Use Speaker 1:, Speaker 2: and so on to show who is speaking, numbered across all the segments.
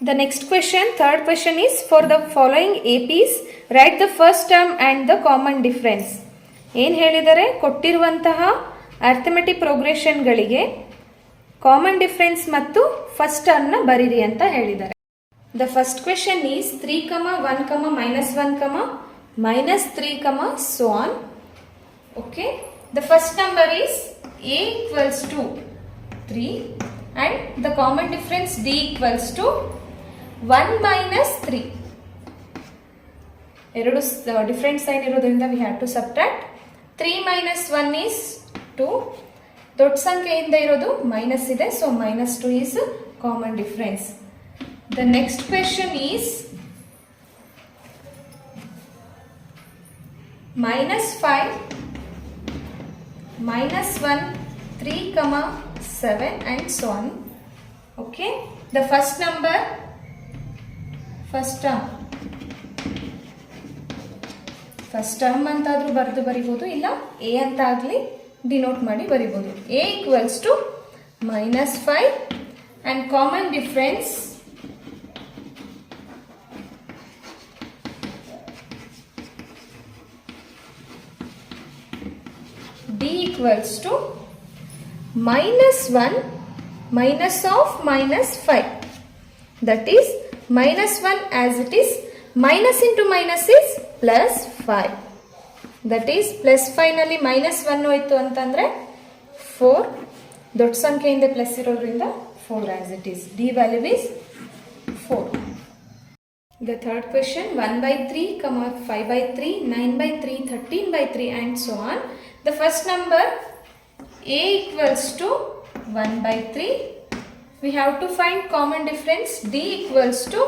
Speaker 1: The next question, third question is for the following APs, write the first term and the common difference. ಏನು ಹೇಳಿದರೆ ಕೊಟ್ಟಿರುವಂತಹ arithmetic ಪ್ರೋಗ್ರೆಷನ್ಗಳಿಗೆ common difference ಮತ್ತು first ಟರ್ಮ್ನ ಬರೀರಿ ಅಂತ ಹೇಳಿದ್ದಾರೆ. The first question is 3, 1, -1, -3, so on. Okay. The first number is A equals to 3 and the common difference D equals to 1 minus 3. ಎರಡು different sign ಇರೋದ್ರಿಂದ we have to subtract. 3 minus 1 is 2. ದೊಡ್ಡ ಸಂಖ್ಯೆಯಿಂದ ಇರೋದು minus ಇದೆ, so -2 is common difference. The next question is -5, -1, 3, 7 and so on. Okay. The first number, first term ಅಂತಾದ್ರೂ ಬರೆದು ಬರಿಬೋದು, ಇಲ್ಲ A ಅಂತ ಆಗಲಿ ಡಿನೋಟ್ ಮಾಡಿ ಬರಿಬೋದು. A equals to -5 and common difference D equals to -1 minus of -5. That is -1 as it is, minus into minus is +5. That is +5 ನಲ್ಲಿ -1 ಹೋಯ್ತು ಅಂತಂದ್ರೆ 4. ದೊಡ್ಡ ಸಂಖ್ಯೆಯಿಂದ ಪ್ಲಸ್ ಇರೋದ್ರಿಂದ 4 as it is. D value is 4. The third question, 1/3, 5/3, 9/3, 13/3 and so on. The first number A equals to 1/3. We have to find common difference. D equals to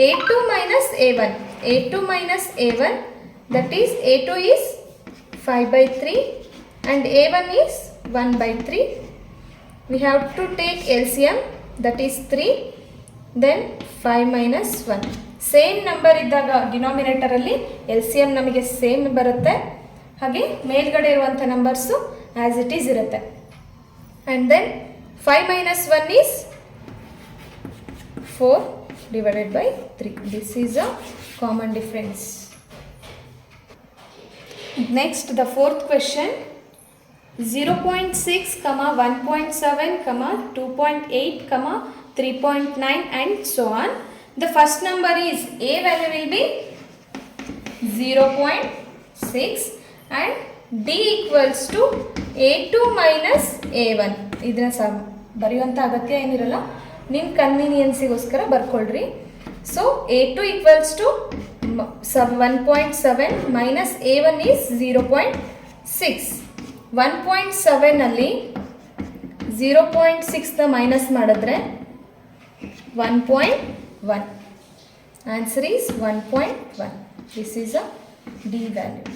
Speaker 1: A2 minus A1. A2 minus A1, that is A2 is 5/3 and A1 is 1/3. We have to take LCM, that is 3. Then 5 minus 1. Same number ಇದ್ದಾಗ denominator ಅಲ್ಲಿ LCM ನಮಗೆ same ಬರುತ್ತೆ, ಹಾಗೆ ಮೇಲ್ಗಡೆ ಇರುವಂಥ numbers as it is ಇರುತ್ತೆ. And then 5 minus 1 is 4 divided by 3. This is a common difference. Next, the fourth question, 0.6, 1.7, 2.8, 3.9 and so on. The first number is A value will be 0.6 and D equals to A2 minus A1. ಇದನ್ನ ಬರೆಯುವಂಥ ಅಗತ್ಯ ಏನಿರಲ್ಲ, ನಿಮ್ಮ ಕನ್ವೀನಿಯನ್ಸಿಗೋಸ್ಕರ ಬರ್ಕೊಳ್ರಿ. So A2 equals to 1.7 minus A1 is 0.6. 1.7 ಅಲ್ಲಿ 0.6 ನ minus ಮಾಡಿದ್ರೆ 1.1. Answer is 1.1. This is a D value.